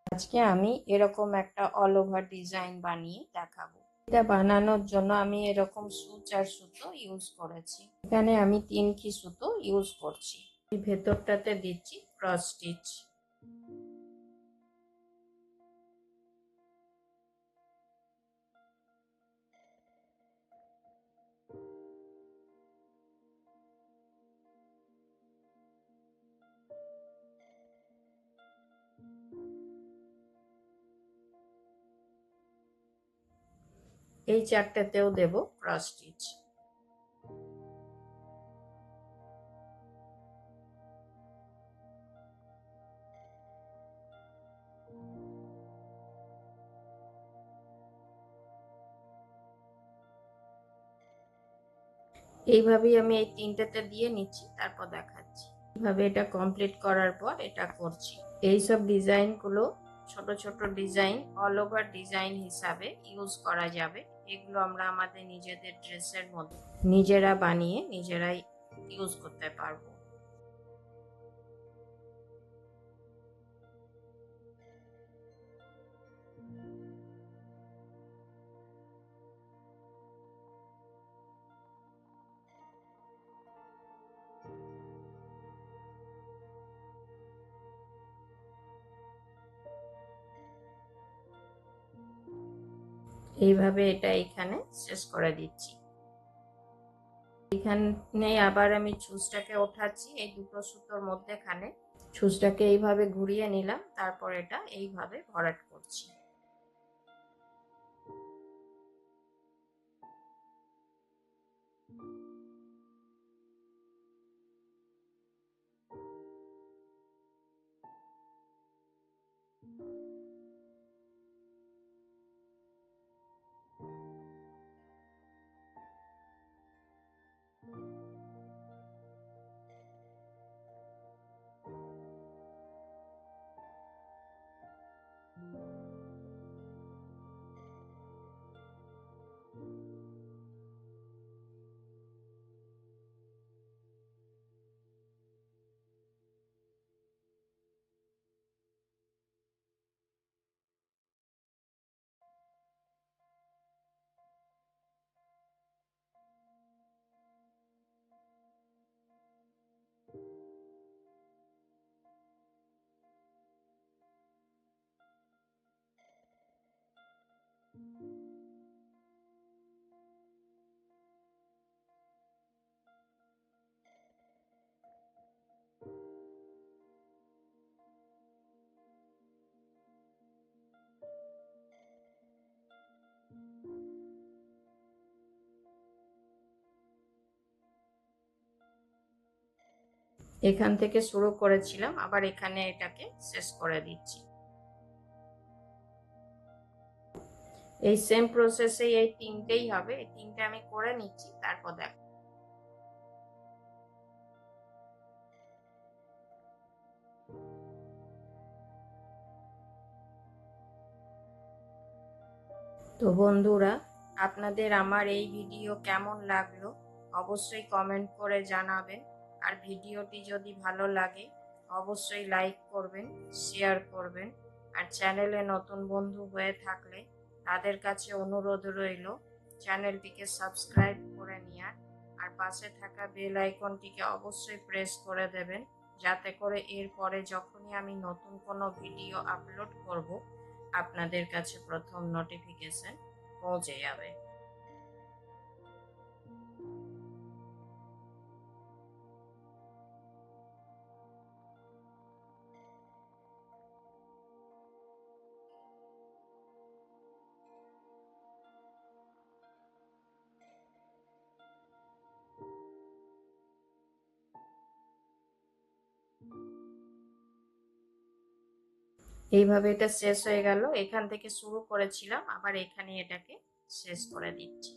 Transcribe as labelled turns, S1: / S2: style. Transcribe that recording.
S1: আজকে আমি এরকম একটা অল ওভার ডিজাইন বানিয়ে দেখাবো। এটা বানানোর জন্য আমি এরকম সূচ আর সুতো ইউজ করেছি। এখানে আমি 3 সুতো ইউজ করছি। ভেতরটাতে দিচ্ছি ক্রস স্টিচ। এই 4টেতেও দেব ক্রস স্টিচ। এইভাবেই আমি এই 3টেতে দিয়ে নিচ্ছি, তারপর দেখাচ্ছি। এইভাবে এটা কমপ্লিট করার পর এটা করছি। এইসব ডিজাইনগুলো ছোট ছোট ডিজাইন, অল ওভার ডিজাইন হিসাবে ইউজ করা যাবে। এগুলো আমরা আমাদের নিজেদের ড্রেসের মধ্যে নিজেরা বানিয়ে নিজেরাই ইউজ করতে পারবো। এইভাবে এটা এখানে শেষ করে দিচ্ছি। এখানে আবার আমি ছুঁচটাকে ওঠাচ্ছি এই দুটো সুতোর মধ্যেখানে। ছুঁচটাকে এইভাবে ঘুরিয়ে নিলাম, তারপর এটা এইভাবে ভরাট করছি। এখান থেকে শুরু করেছিলাম, আবার এখানে এটাকে শেষ করে দিচ্ছি। এই সেম প্রসেসে এই 3টেই হবে। এই 3টে আমি করে নিচ্ছি, তারপর দেখো। তো বন্ধুরা, আপনাদের আমার এই ভিডিও কেমন লাগলো অবশ্যই কমেন্ট করে জানাবেন। আর ভিডিওটি যদি ভালো লাগে অবশ্যই লাইক করবেন, শেয়ার করবেন। আর চ্যানেলে নতুন বন্ধু হয়ে থাকলে তাদের কাছে অনুরোধ রইল চ্যানেলটিকে সাবস্ক্রাইব করে নেওয়ার। আর পাশে থাকা বেল আইকনটিকে অবশ্যই প্রেস করে দেবেন, যাতে করে এরপরে যখনই আমি নতুন কোনো ভিডিও আপলোড করব আপনাদের কাছে প্রথম নোটিফিকেশন পৌঁছে যাবে। এইভাবে এটা শেষ হয়ে গেল। এখান থেকে শুরু করেছিলাম, আবার এখানে এটাকে শেষ করে দিচ্ছি।